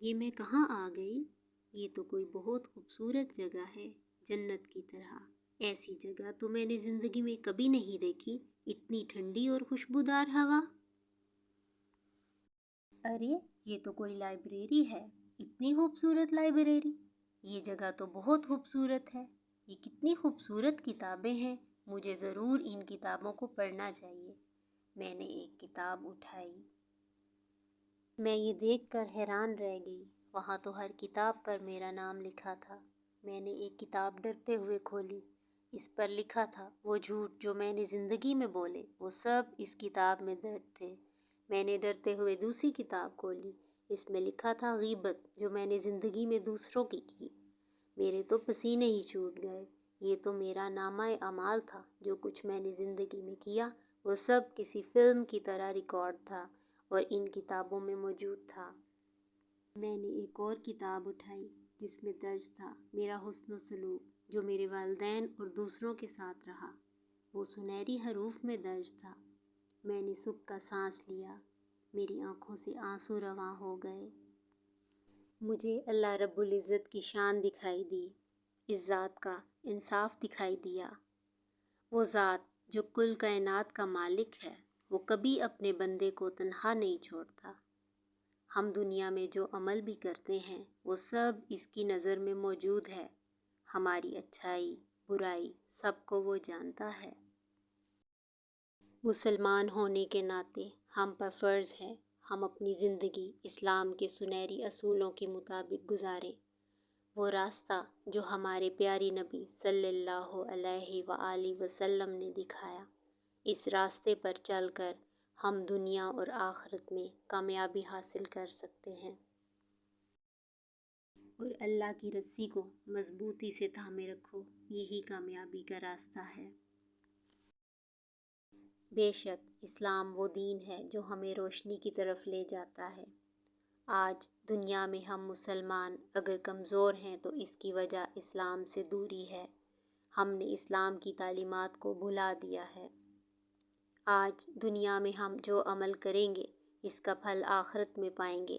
یہ میں کہاں آ گئی؟ یہ تو کوئی بہت خوبصورت جگہ ہے، جنت کی طرح۔ ایسی جگہ تو میں نے زندگی میں کبھی نہیں دیکھی، اتنی ٹھنڈی اور خوشبودار ہوا۔ ارے یہ تو کوئی لائبریری ہے، اتنی خوبصورت لائبریری۔ یہ جگہ تو بہت خوبصورت ہے۔ یہ کتنی خوبصورت کتابیں ہیں، مجھے ضرور ان کتابوں کو پڑھنا چاہیے۔ میں نے ایک کتاب اٹھائی، میں یہ دیکھ کر حیران رہ گئی، وہاں تو ہر کتاب پر میرا نام لکھا تھا۔ میں نے ایک کتاب ڈرتے ہوئے کھولی، اس پر لکھا تھا وہ جھوٹ جو میں نے زندگی میں بولے وہ سب اس کتاب میں درج تھے۔ میں نے ڈرتے ہوئے دوسری کتاب کھولی، اس میں لکھا تھا غیبت جو میں نے زندگی میں دوسروں کی۔ میرے تو پسینے ہی چھوٹ گئے، یہ تو میرا نامہ اعمال تھا، جو کچھ میں نے زندگی میں کیا وہ سب کسی فلم کی طرح ریکارڈ تھا اور ان کتابوں میں موجود تھا۔ میں نے ایک اور کتاب اٹھائی جس میں درج تھا میرا حسن و سلوک جو میرے والدین اور دوسروں کے ساتھ رہا، وہ سنہری حروف میں درج تھا۔ میں نے سکھ کا سانس لیا، میری آنکھوں سے آنسو رواں ہو گئے۔ مجھے اللہ رب العزت کی شان دکھائی دی، اس ذات کا انصاف دکھائی دیا۔ وہ ذات جو کل کائنات کا مالک ہے، وہ کبھی اپنے بندے کو تنہا نہیں چھوڑتا۔ ہم دنیا میں جو عمل بھی کرتے ہیں وہ سب اس کی نظر میں موجود ہے، ہماری اچھائی برائی سب کو وہ جانتا ہے۔ مسلمان ہونے کے ناطے ہم پر فرض ہے ہم اپنی زندگی اسلام کے سنہری اصولوں کے مطابق گزاریں، وہ راستہ جو ہمارے پیارے نبی صلی اللہ علیہ وآلہ وسلم نے دکھایا۔ اس راستے پر چل کر ہم دنیا اور آخرت میں کامیابی حاصل کر سکتے ہیں، اور اللہ کی رسی کو مضبوطی سے تھامے رکھو، یہی کامیابی کا راستہ ہے۔ بے شک اسلام وہ دین ہے جو ہمیں روشنی کی طرف لے جاتا ہے۔ آج دنیا میں ہم مسلمان اگر کمزور ہیں تو اس کی وجہ اسلام سے دوری ہے، ہم نے اسلام کی تعلیمات کو بھلا دیا ہے۔ آج دنیا میں ہم جو عمل کریں گے اس کا پھل آخرت میں پائیں گے۔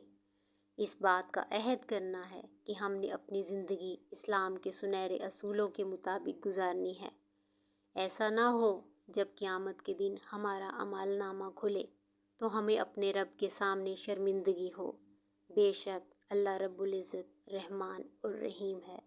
اس بات کا عہد کرنا ہے کہ ہم نے اپنی زندگی اسلام کے سنہرے اصولوں کے مطابق گزارنی ہے۔ ایسا نہ ہو جب قیامت کے دن ہمارا اعمال نامہ کھلے تو ہمیں اپنے رب کے سامنے شرمندگی ہو۔ بے شک اللہ رب العزت رحمان اور رحیم ہے۔